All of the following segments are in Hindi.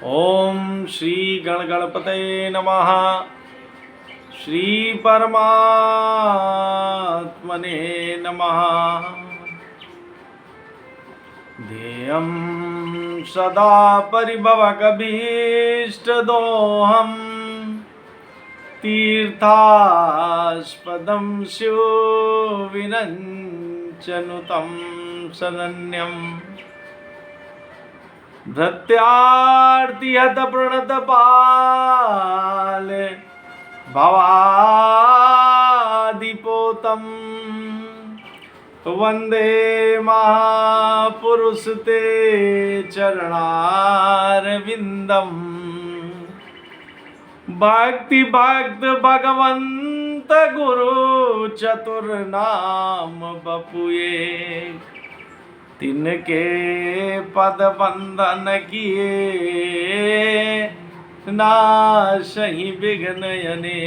ओम श्री गणगणपतये नमः। श्री परमात्मने नमः। ध्येयं सदा परिभवकभीष्टदोहं तीर्थास्पदं शिवविरञ्चनुतं शरण्यम् धृत्यार्तिहत प्रणतपाल भवादिपोतं वन्दे महापुरुष ते चरणारविन्दम्। भक्ति भक्त भगवंत गुरु चतुर्नाम बपुए तिनके पद बंधन किए नाशहि विघ्नयने।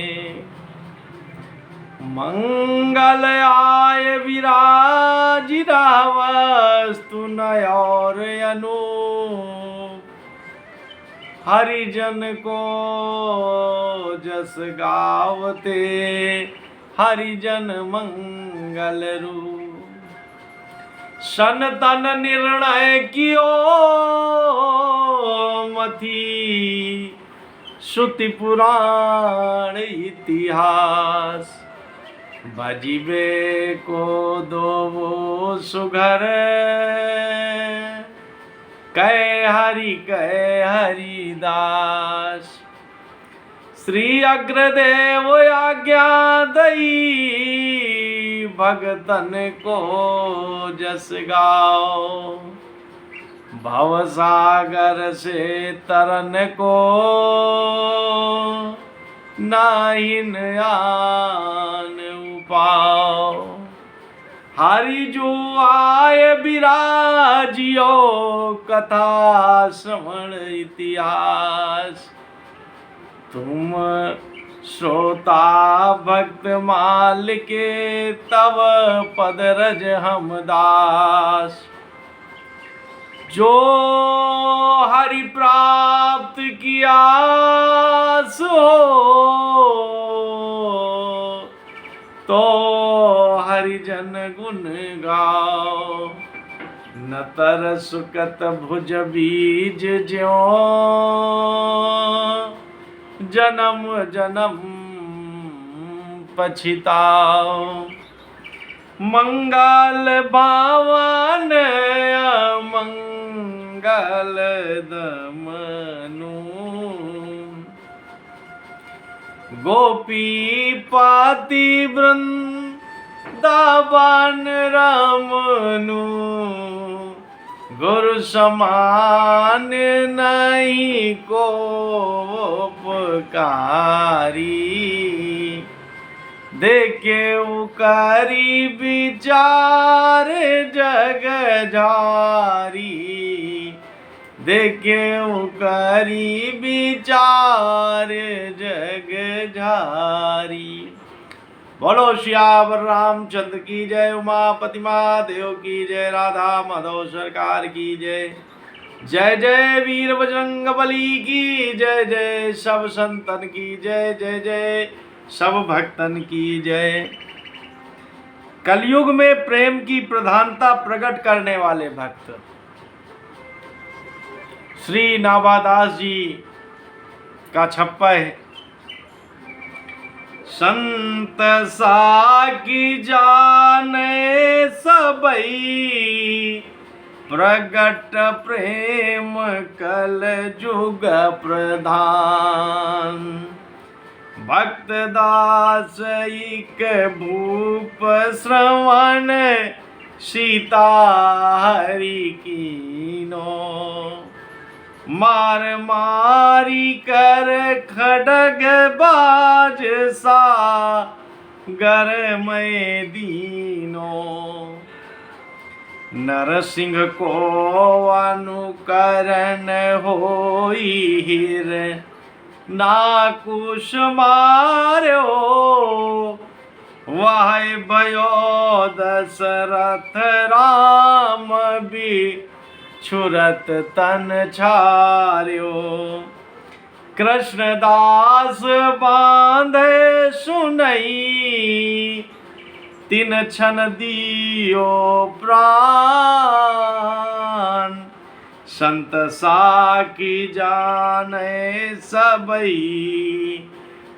मंगल आय विराजिता वस्तु नयोर अनूप हरिजन को जस गावते हरिजन मंगल रूप। सनतन निर्णय कियो मथी श्रुति पुराण इतिहास बजीबे को दो सुघर कह हरिदास। श्री अग्रदेव आज्ञा दई भगतन को जस गाओ भवसागर से तरन को नाहिन आन उपाओ। हरि जो आय विराजियो कथा श्रवण इतिहास। तुम श्रोता भक्त माल के तव पद रज हम दास। जो हरि प्राप्त किया सो तो हरिजन गुण गाओ। न तर सुकत भुज बीज ज्यों जन्म जन्म पछिताओ। मंगल भावन मंगल दमनु गोपी पाति वृंदावन रमनु। गुरु समान नहीं को उपकारी देखे उकारी विचार जग जारी। देखे उकारी विचार जग जारी। बोलो श्यावर रामचंद्र की जय। उमापति महादेव की जय। राधा माधव सरकार की जय। जय जय वीर बजरंग बली की जय। जय सब संतन की जय। जय जय सब भक्तन की जय। कलयुग में प्रेम की प्रधानता प्रकट करने वाले भक्त श्री नाभादास जी का छप्पा है। संत साकी जाने सबई प्रगट प्रेम कल जुग प्रधान। भक्त दास इक भूप श्रवण सीता हरि कीनो। मार मारी कर खडग बाज सा गर में दीनो। नरसिंह को अनुकरण होई हिर नाकुश मार्यो। वाह भयो दशरथ राम भी छुरत तन छार्यो। कृष्णदास बांधे सुनई तिन छन दियो प्राण। संत साकी जाने सबई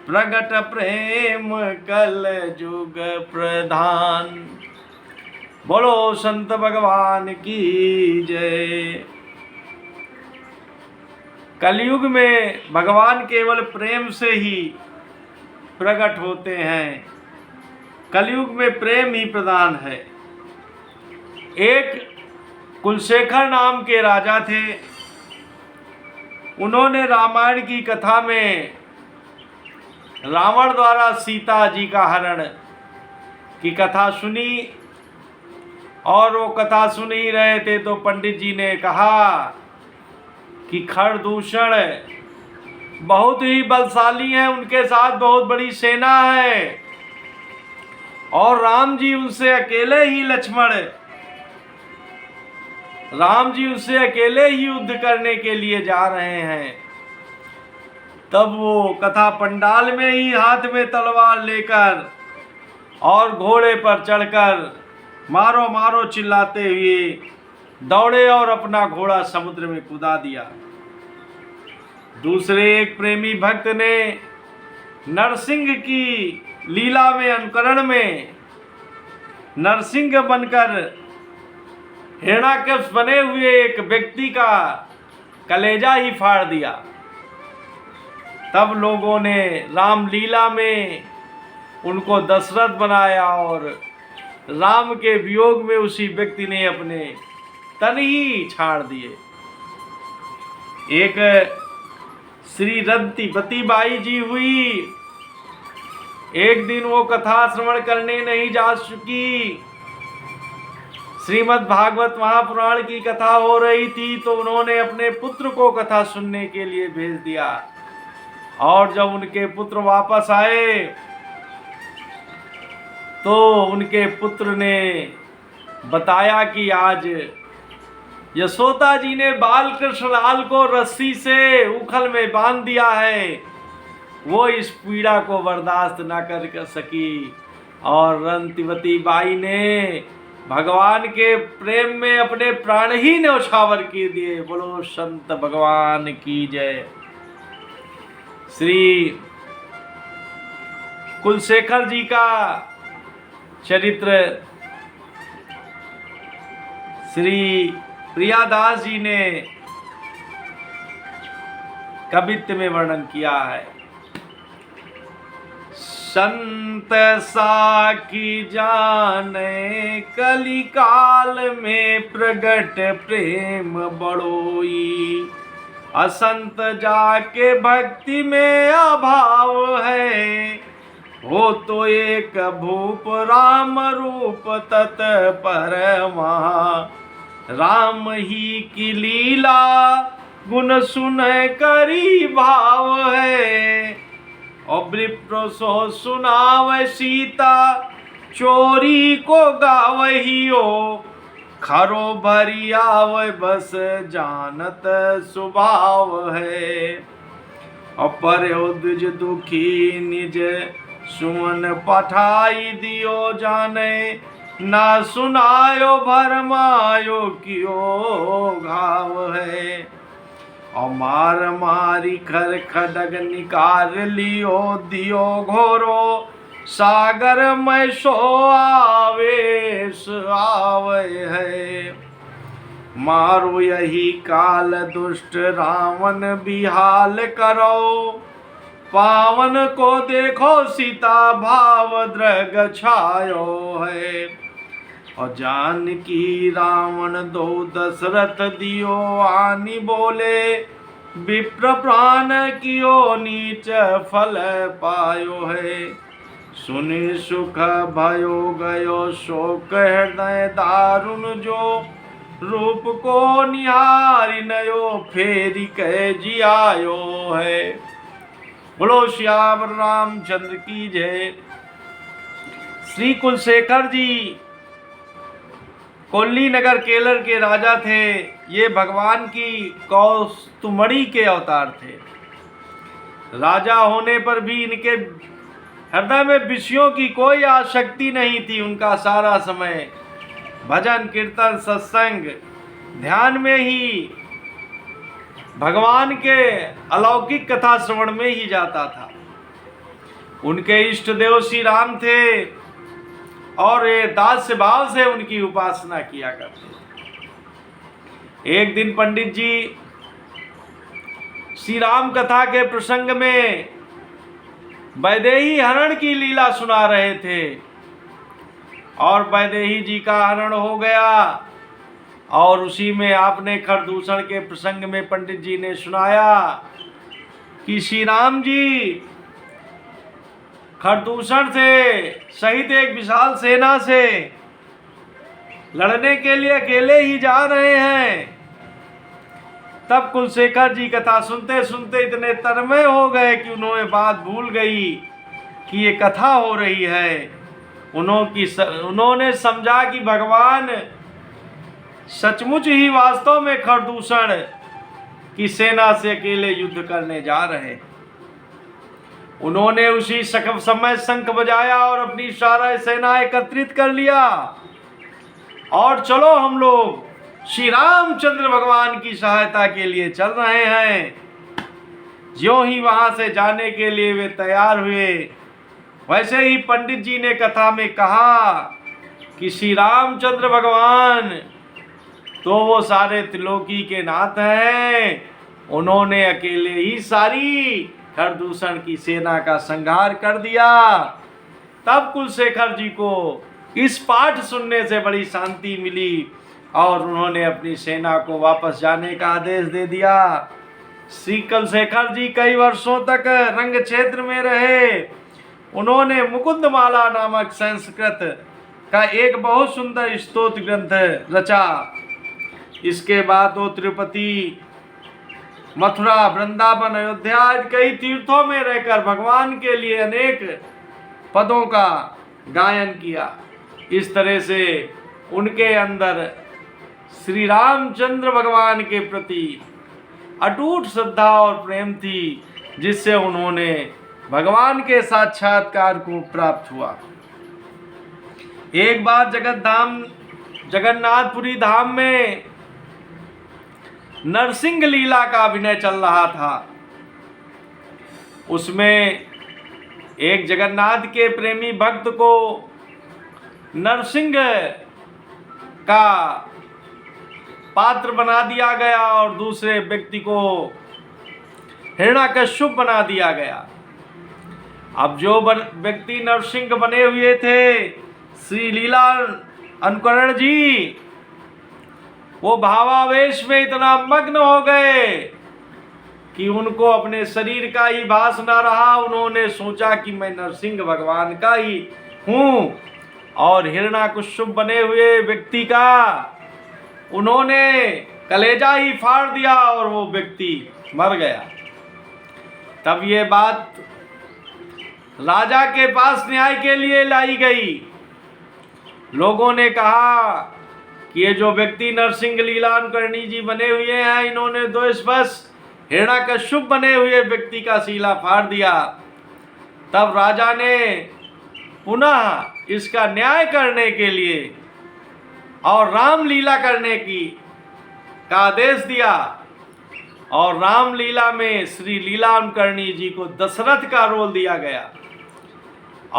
प्रगट प्रेम कल जुग प्रधान। बोलो संत भगवान की जय। कलयुग में भगवान केवल प्रेम से ही प्रकट होते हैं। कलयुग में प्रेम ही प्रधान है। एक कुलशेखर नाम के राजा थे। उन्होंने रामायण की कथा में रावण द्वारा सीता जी का हरण की कथा सुनी, और वो कथा सुन ही रहे थे तो पंडित जी ने कहा कि खरदूषण बहुत ही बलशाली है, उनके साथ बहुत बड़ी सेना है और राम जी उनसे अकेले ही युद्ध करने के लिए जा रहे हैं। तब वो कथा पंडाल में ही हाथ में तलवार लेकर और घोड़े पर चढ़कर मारो मारो चिल्लाते हुए दौड़े और अपना घोड़ा समुद्र में कूदा दिया। दूसरे एक प्रेमी भक्त ने नरसिंह की लीला में अनुकरण में नरसिंह बनकर हिरण्याकश बने हुए एक व्यक्ति का कलेजा ही फाड़ दिया। तब लोगों ने रामलीला में उनको दशरथ बनाया और राम के वियोग में उसी व्यक्ति ने अपने तन ही छाड़ दिए। एक श्री रंतीवती बाई जी हुई। एक दिन वो कथा श्रवण करने नहीं जा सकी। श्रीमद् भागवत महापुराण की कथा हो रही थी तो उन्होंने अपने पुत्र को कथा सुनने के लिए भेज दिया। और जब उनके पुत्र वापस आए तो उनके पुत्र ने बताया कि आज यशोदा जी ने बाल कृष्णलाल को रस्सी से उखल में बांध दिया है। वो इस पीड़ा को बर्दाश्त न कर सकी और रंतीवती बाई ने भगवान के प्रेम में अपने प्राण ही न्यौछावर कर दिए। बोलो संत भगवान की जय। श्री कुलशेखर जी का चरित्र श्री प्रियादास जी ने कवित्व में वर्णन किया है। संत साकी जाने कलिकाल में प्रगट प्रेम बड़ोई। असंत जाके भक्ति में अभाव है। हो तो एक भूप राम रूप तत् परमा। राम ही की लीला गुण सुन करी भाव है। और विप्र सो सुनाव सीता चोरी को गावहियो। खरो भरी आव बस जानत स्वभाव है। अपर द्विज दुखी निज सुमन पठाई दियो जाने। ना सुनायो भरमायो कियो घाव है। और मार मारी खर खडग निकार लियो दियो घोरो। सागर में सो आवेश आवे है। मारो यही काल दुष्ट रावण बिहाल करो। पावन को देखो सीता भाव द्रग छायो है। और जानकी रावण दो दशरथ दियो आनी बोले। विप्र प्राण कियो नीच फल पायो है। सुनि सुख भयो गयो शोक हृदय दारुण जो। रूप को निहारी नयो फेरी कह जियायो है। बोलो श्याम रामचंद्र की जय। श्री कुलशेखर जी कोल्ली नगर केलर के राजा थे। ये भगवान की कौस्तुमड़ी के अवतार थे। राजा होने पर भी इनके हृदय में विषयों की कोई आसक्ति नहीं थी। उनका सारा समय भजन कीर्तन सत्संग ध्यान में ही, भगवान के अलौकिक कथा श्रवण में ही जाता था। उनके इष्ट देव श्री राम थे और ये दास्य भाव से उनकी उपासना किया करते थे। एक दिन पंडित जी श्री राम कथा के प्रसंग में वैदेही हरण की लीला सुना रहे थे और वैदेही जी का हरण हो गया। और उसी में आपने खरदूषण के प्रसंग में पंडित जी ने सुनाया कि श्री राम जी खरदूषण से सहित एक विशाल सेना से लड़ने के लिए अकेले ही जा रहे हैं। तब कुलशेखर जी कथा सुनते सुनते इतने तन्मय हो गए कि उन्होंने बात भूल गई कि ये कथा हो रही है। उन्होंने समझा कि भगवान सचमुच ही वास्तव में खरदूषण की सेना से अकेले युद्ध करने जा रहे। उन्होंने उसी समय शंख बजाया और अपनी सारा सेना एकत्रित कर लिया और चलो हम लोग श्री रामचंद्र भगवान की सहायता के लिए चल रहे हैं। ज्यों ही वहां से जाने के लिए वे तैयार हुए, वैसे ही पंडित जी ने कथा में कहा कि श्री रामचंद्र भगवान तो वो सारे त्रिलोकी के नाथ हैं। उन्होंने अकेले ही सारी खरदूषण की सेना का संहार कर दिया। तब कुलशेखर जी को इस पाठ सुनने से बड़ी शांति मिली और उन्होंने अपनी सेना को वापस जाने का आदेश दे दिया। श्री कुलशेखर जी कई वर्षों तक रंग क्षेत्र में रहे। उन्होंने मुकुंदमाला नामक संस्कृत का एक बहुत सुंदर स्तोत्र ग्रंथ रचा। इसके बाद वो तिरुपति, मथुरा, वृंदावन, अयोध्या आदि कई तीर्थों में रहकर भगवान के लिए अनेक पदों का गायन किया। इस तरह से उनके अंदर श्री रामचंद्र भगवान के प्रति अटूट श्रद्धा और प्रेम थी, जिससे उन्होंने भगवान के साक्षात्कार को प्राप्त हुआ। एक बार जगन्नाथपुरी धाम में नरसिंह लीला का अभिनय चल रहा था। उसमें एक जगन्नाथ के प्रेमी भक्त को नरसिंह का पात्र बना दिया गया और दूसरे व्यक्ति को हिरण्याकश्यप बना दिया गया। अब जो व्यक्ति नरसिंह बने हुए थे, श्री लीला अनुकरण जी, वो भावावेश में इतना मग्न हो गए कि उनको अपने शरीर का ही भास न रहा। उन्होंने सोचा कि मैं नरसिंह भगवान का ही हूँ और हिरण्याकश्यप बने हुए व्यक्ति का उन्होंने कलेजा ही फाड़ दिया और वो व्यक्ति मर गया। तब ये बात राजा के पास न्याय के लिए लाई गई। लोगों ने कहा कि ये जो व्यक्ति नरसिंह लीलानुकरणी जी बने हुए हैं, इन्होंने द्वेषवश हिरण्याकश्यप बने हुए व्यक्ति का शीला फाड़ दिया। तब राजा ने पुनः इसका न्याय करने के लिए और रामलीला करने का आदेश दिया और रामलीला में श्री लीलानुकरणी जी को दशरथ का रोल दिया गया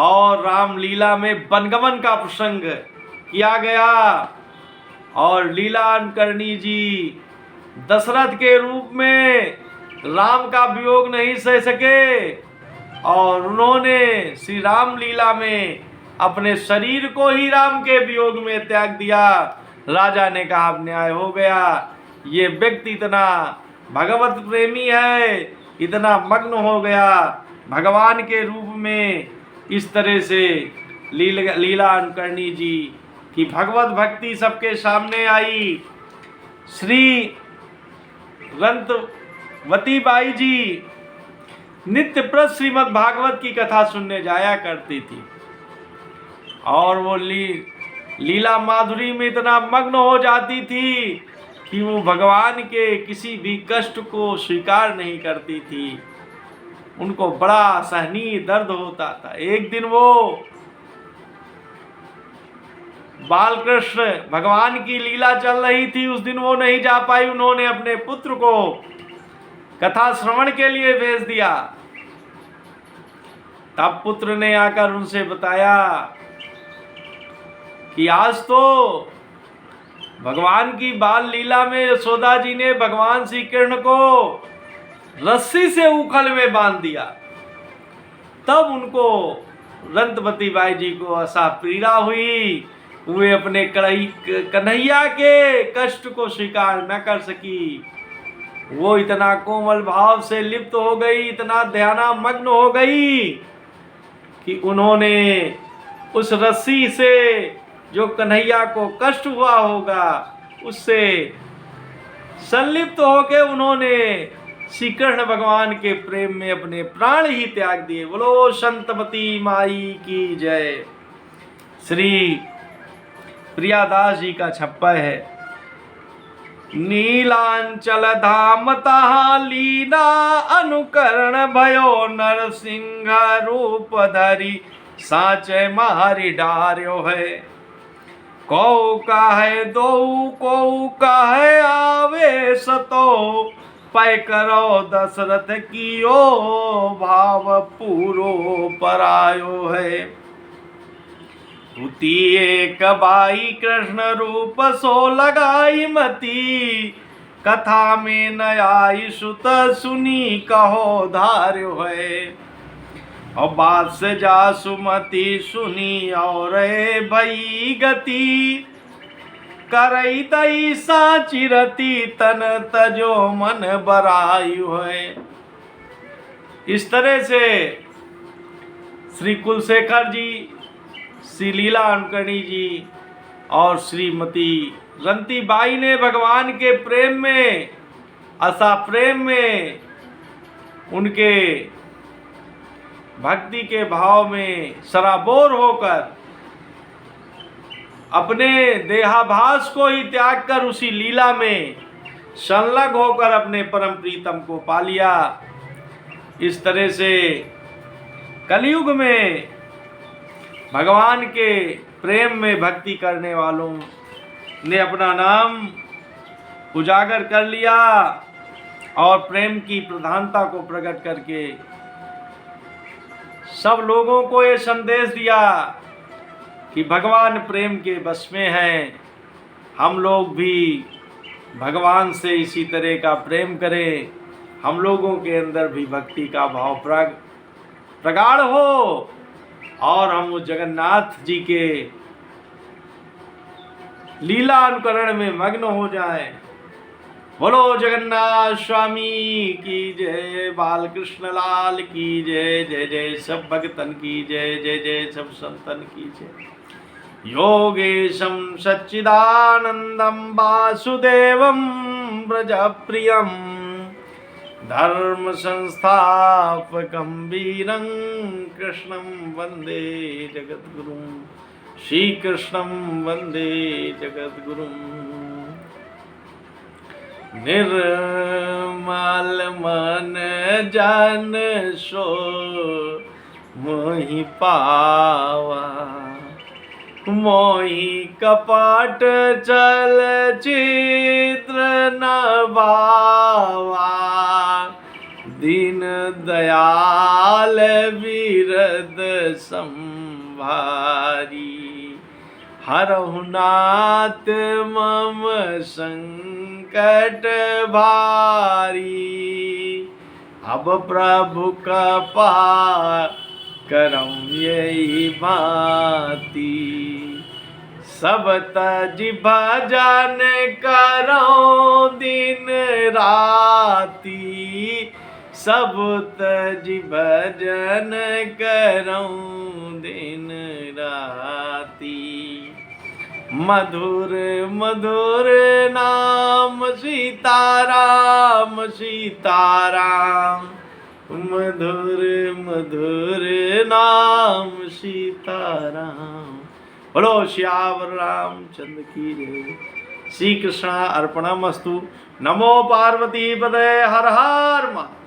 और रामलीला में वनगमन का प्रसंग किया गया और लीलानुकरणी जी दशरथ के रूप में राम का वियोग नहीं सह सके और उन्होंने श्री राम लीला में अपने शरीर को ही राम के वियोग में त्याग दिया। राजा ने कहा अब न्याय हो गया। ये व्यक्ति इतना भगवत प्रेमी है, इतना मग्न हो गया भगवान के रूप में। इस तरह से लीलानुकरणी जी की भगवत भक्ति सबके सामने आई। श्री रंतवती बाई जी नित्य प्रत श्रीमद् भागवत की कथा सुनने जाया करती थी और वो लीला माधुरी में इतना मग्न हो जाती थी कि वो भगवान के किसी भी कष्ट को स्वीकार नहीं करती थी। उनको बड़ा सहनीय दर्द होता था। एक दिन वो बाल कृष्ण भगवान की लीला चल रही थी, उस दिन वो नहीं जा पाई। उन्होंने अपने पुत्र को कथा श्रवण के लिए भेज दिया। तब पुत्र ने आकर उनसे बताया कि आज तो भगवान की बाल लीला में यशोदा जी ने भगवान श्री कृष्ण को रस्सी से उखल में बांध दिया। तब उनको रंतवती बाई जी को ऐसा पीड़ा हुई, वे अपने कन्हैया के कष्ट को स्वीकार न कर सकी। वो इतना कोमल भाव से लिप्त हो गई, इतना ध्यानामग्न हो गई कि उन्होंने उस रस्सी से जो कन्हैया को कष्ट हुआ होगा उससे संलिप्त होकर उन्होंने श्री कृष्ण भगवान के प्रेम में अपने प्राण ही त्याग दिए। बोलो संतवती माई की जय। श्री प्रियादास जी का छप्पा है। नीलांचल धाम तहा लीला अनुकरण भयो नरसिंह रूप धरी साचे मारी डार्यो है। कौ काहे दो कौ काहे आवे सतो पै करो दशरथ कियो भाव पूरो परायो है। तुती एक बाई कृष्ण रूप सो लगाई मती कथा में न आई सुत सुनी कहो धार्यो है। और बात से जा सुमति सुनी और भई गति करई तई साची रति तन तजो मन बरायु है। इस तरह से श्री कुलशेखर जी, श्री लीला अनुकरणी जी और श्रीमती रंती बाई ने भगवान के प्रेम में, असा प्रेम में, उनके भक्ति के भाव में सराबोर होकर अपने देहाभास को ही त्याग कर उसी लीला में संलग्न होकर अपने परम प्रीतम को पा लिया। इस तरह से कलयुग में भगवान के प्रेम में भक्ति करने वालों ने अपना नाम उजागर कर लिया और प्रेम की प्रधानता को प्रकट करके सब लोगों को ये संदेश दिया कि भगवान प्रेम के बस में हैं। हम लोग भी भगवान से इसी तरह का प्रेम करें, हम लोगों के अंदर भी भक्ति का भाव प्रगाढ़ हो और हम उस जगन्नाथ जी के लीला अनुकरण में मग्न हो जाएं। बोलो जगन्नाथ स्वामी की जय, बाल कृष्ण लाल की जय, जय जय सब भक्तन की जय, जय जय सब संतन की जय। योगेशं सच्चिदानंदं वासुदेवं ब्रजप्रियं धर्म संस्थापकं वीरं कृष्णं वंदे जगद्गुरुं, श्री कृष्णं वंदे जगद्गुरुं। निर्मल मन जन सो मोहि पावा, मोहि कपट चल चित्र नभावा। दीन दयाल विरद संभारी, हरहु नाथ मम संकट भारी। अब प्रभु कृपा करम यही भांति, सब तज भजन करो दिन राती। सब तज भजन करो दिन राती। मधुर मधुर नाम सीताराम सीताराम, मधुर मधुर नाम सीताराम। बोलो श्यावर रामचंद्र की जय। श्री कृष्ण अर्पणमस्तु। नमो पार्वती पदे हर हर महादेव।